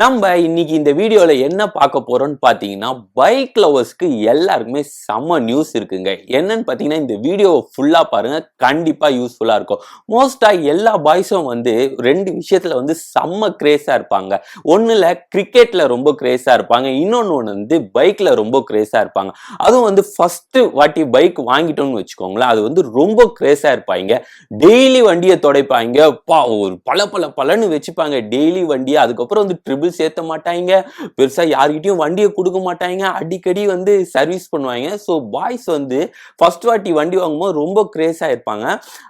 நம்ம இன்னைக்கு இந்த வீடியோல என்ன பார்க்க போறோம்னு பாத்தீங்கன்னா பைக் லவர்ஸ்க்கு எல்லாருக்குமே செம்ம நியூஸ் இருக்குங்க. என்னன்னு பாத்தீங்கன்னா இந்த வீடியோ ஃபுல்லா பாருங்க, கண்டிப்பா யூஸ்ஃபுல்லா இருக்கும். மோஸ்டா எல்லா பாய்ஸும் வந்து ரெண்டு விஷயத்துல வந்து செம்ம கிரேஸா இருப்பாங்க. ஒண்ணுல கிரிக்கெட்ல ரொம்ப கிரேஸா இருப்பாங்க, இன்னொன்னு வந்து பைக்ல ரொம்ப கிரேஸா இருப்பாங்க. அதுவும் வந்து ஃபர்ஸ்ட் வாட்டி பைக் வாங்கிட்டோம்னு வச்சுக்கோங்களேன், அது வந்து ரொம்ப கிரேஸா இருப்பாங்க. டெய்லி வண்டியை துடைப்பாங்க, ஒரு பல பல பலன்னு வச்சுப்பாங்க டெய்லி வண்டியை. அதுக்கப்புறம் வந்து சேர்த்த மாட்டாங்க, பெருசா யார்கிட்டயும் வண்டியை கொடுக்க மாட்டாங்க, அடிக்கடி வந்து சர்வீஸ் பண்ணுவாங்க. ஸோ பாய்ஸ் வந்து ஃபர்ஸ்ட் வாட்டி வண்டி வாங்கும்போது ரொம்ப கிரேஸா இருப்பாங்க.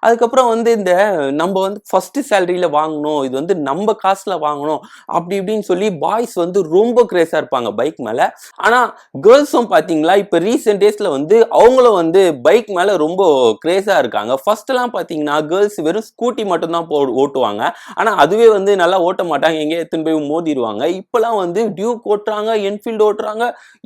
அதுக்கப்புறம் வந்து இந்த நம்ம வந்து ஃபர்ஸ்ட் சேலரியில வாங்கணும், இது வந்து நம்ம காசுல வாங்கணும் அப்படி இப்படின்னு சொல்லி பாய்ஸ் வந்து ரொம்ப கிரேஸா இருப்பாங்க பைக் மேல. ஆனா கேர்ள்ஸும் பாத்தீங்களா இப்ப ரீசெண்ட் டேஸ்ல வந்து அவங்களும் வந்து பைக் மேல ரொம்ப கிரேஸா இருக்காங்க. ஃபர்ஸ்ட் எல்லாம் பாத்தீங்கன்னா கேர்ள்ஸ் வெறும் ஸ்கூட்டி மட்டும் தான் ஓட்டுவாங்க. ஆனா அதுவே வந்து நல்லா ஓட்ட மாட்டாங்க, எங்க எடுத்துன்னு போய் மோதிடுவாங்க. இப்பெல்லாம் வந்து டியூக் ஓட்டுறாங்க, என்ஃபீல்டு ஓட்டுறாங்க,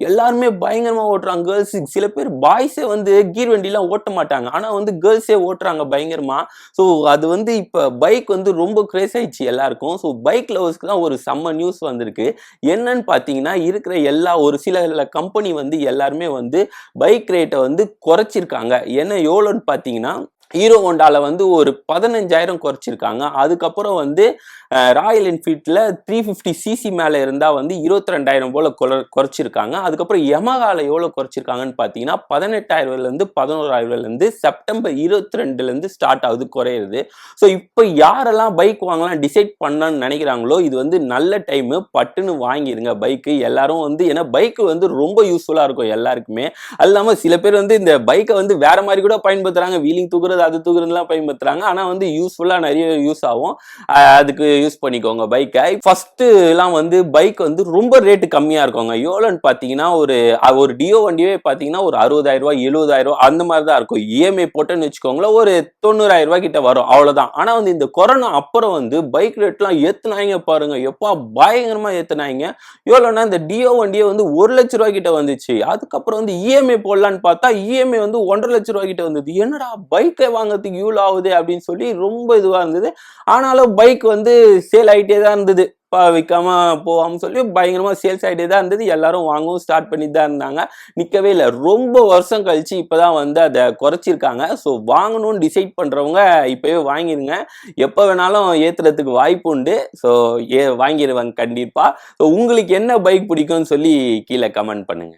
எல்லாருமே பயங்கரமா ஓட்டுறாங்க. கேர்ள்ஸ் சில பேர் பாய்ஸே வந்து கீர் வண்டிலாம் ஓட்ட மாட்டாங்க, ஆனா வந்து கேர்ள்ஸே ஓட்டுறாங்க பயங்கரமா. ஸோ அது வந்து இப்ப பைக் வந்து ரொம்ப கிரேஸ் ஆயிடுச்சு எல்லாருக்கும். ஸோ பைக் லவர்ஸ்க்கு தான் ஒரு செம்ம நியூஸ் வந்திருக்கு. என்னன்னு பாத்தீங்கன்னா இருக்கிற எல்லா ஒரு சில கம்பெனி வந்து எல்லாருமே வந்து பைக் ரேட்டை வந்து குறைச்சிருக்காங்க. என்ன எவ்வளோன்னு பாத்தீங்கன்னா ஹீரோ ஹோண்டால வந்து ஒரு 15,000 குறைச்சிருக்காங்க. அதுக்கப்புறம் வந்து ராயல் என்ஃபீல்ட்ல 350 சிசி மேல இருந்தா வந்து 22,000 போல குறைச்சிருக்காங்க. அதுக்கப்புறம் யமஹால எவ்வளவு குறைச்சிருக்காங்கன்னு பாத்தீங்கன்னா 18,000 இருந்து 11,000 இருந்து செப்டம்பர் 22 இருந்து ஸ்டார்ட் ஆகுது குறையுது. ஸோ இப்போ யாரெல்லாம் பைக் வாங்கலாம் டிசைட் பண்ணலாம்னு நினைக்கிறாங்களோ இது வந்து நல்ல டைம், பட்டுன்னு வாங்கிருங்க பைக்கு. எல்லாரும் வந்து ஏன்னா பைக் வந்து ரொம்ப யூஸ்ஃபுல்லா இருக்கும் எல்லாருக்குமே. அது இல்லாம சில பேர் வந்து இந்த பைக்கை வந்து வேற மாதிரி கூட பயன்படுத்துறாங்க, வீலிங் தூக்குறது அது தூக்குறதுலாம் பயன்படுத்துறாங்க. ஆனா வந்து யூஸ்ஃபுல்லா நிறைய யூஸ் ஆகும், அதுக்கு யூஸ் பண்ணிக்கோங்க பைக்கை. ஃபர்ஸ்ட் எல்லாம் வந்து பைக் வந்து ரொம்ப ரேட்டு கம்மியா இருக்குங்க. எவ்வளோன்னு பாத்தீங்கன்னா ஒரு ஒரு டியோ வண்டியே பாத்தீங்கன்னா ஒரு 60,000 ரூபாய் 70,000 ரூபாய் அந்த மாதிரி தான் இருக்கும். இஎம்ஐ போட்டோன்னு வச்சுக்கோங்களேன் ஒரு 90,000 ரூபாய் கிட்ட வரும், அவ்வளவுதான். ஆனா வந்து இந்த கொரோனா அப்புறம் வந்து பைக் ரேட்லாம் ஏத்துனாங்க பாருங்க, எப்பா பயங்கரமா ஏத்துனாங்க. எவ்வளோன்னா இந்த டியோ வண்டியே வந்து 1,00,000 ரூபாய் கிட்ட வந்துச்சு. அதுக்கப்புறம் வந்து இஎம்ஐ போடலான்னு பார்த்தா இஎம்ஐ வந்து 1,50,000 ரூபாய் கிட்ட வந்தது. என்னடா பைக்கை வாங்குறதுக்கு இவ்வளோ ஆகுது அப்படின்னு சொல்லி ரொம்ப இதுவா இருந்தது. ஆனாலும் பைக் வந்து சேல் ஆகிட்டே தான் இருந்தது, விற்காம போவாம சொல்லி பயங்கரமா சேல்ஸ் ஆகிட்டே தான் இருந்தது. எல்லாரும் வாங்கவும் ஸ்டார்ட் பண்ணி தான் இருந்தாங்க, நிற்கவே இல்லை. ரொம்ப வருஷம் கழிச்சு இப்போதான் வந்து அதை குறைச்சிருக்காங்க. ஸோ வாங்கணும்னு டிசைட் பண்றவங்க இப்பவே வாங்கிருங்க, எப்போ வேணாலும் ஏத்துறதுக்கு வாய்ப்பு உண்டு. ஸோ வாங்கிடுவாங்க கண்டிப்பா. ஸோ உங்களுக்கு என்ன பைக் பிடிக்கும்னு சொல்லி கீழே கமெண்ட் பண்ணுங்க.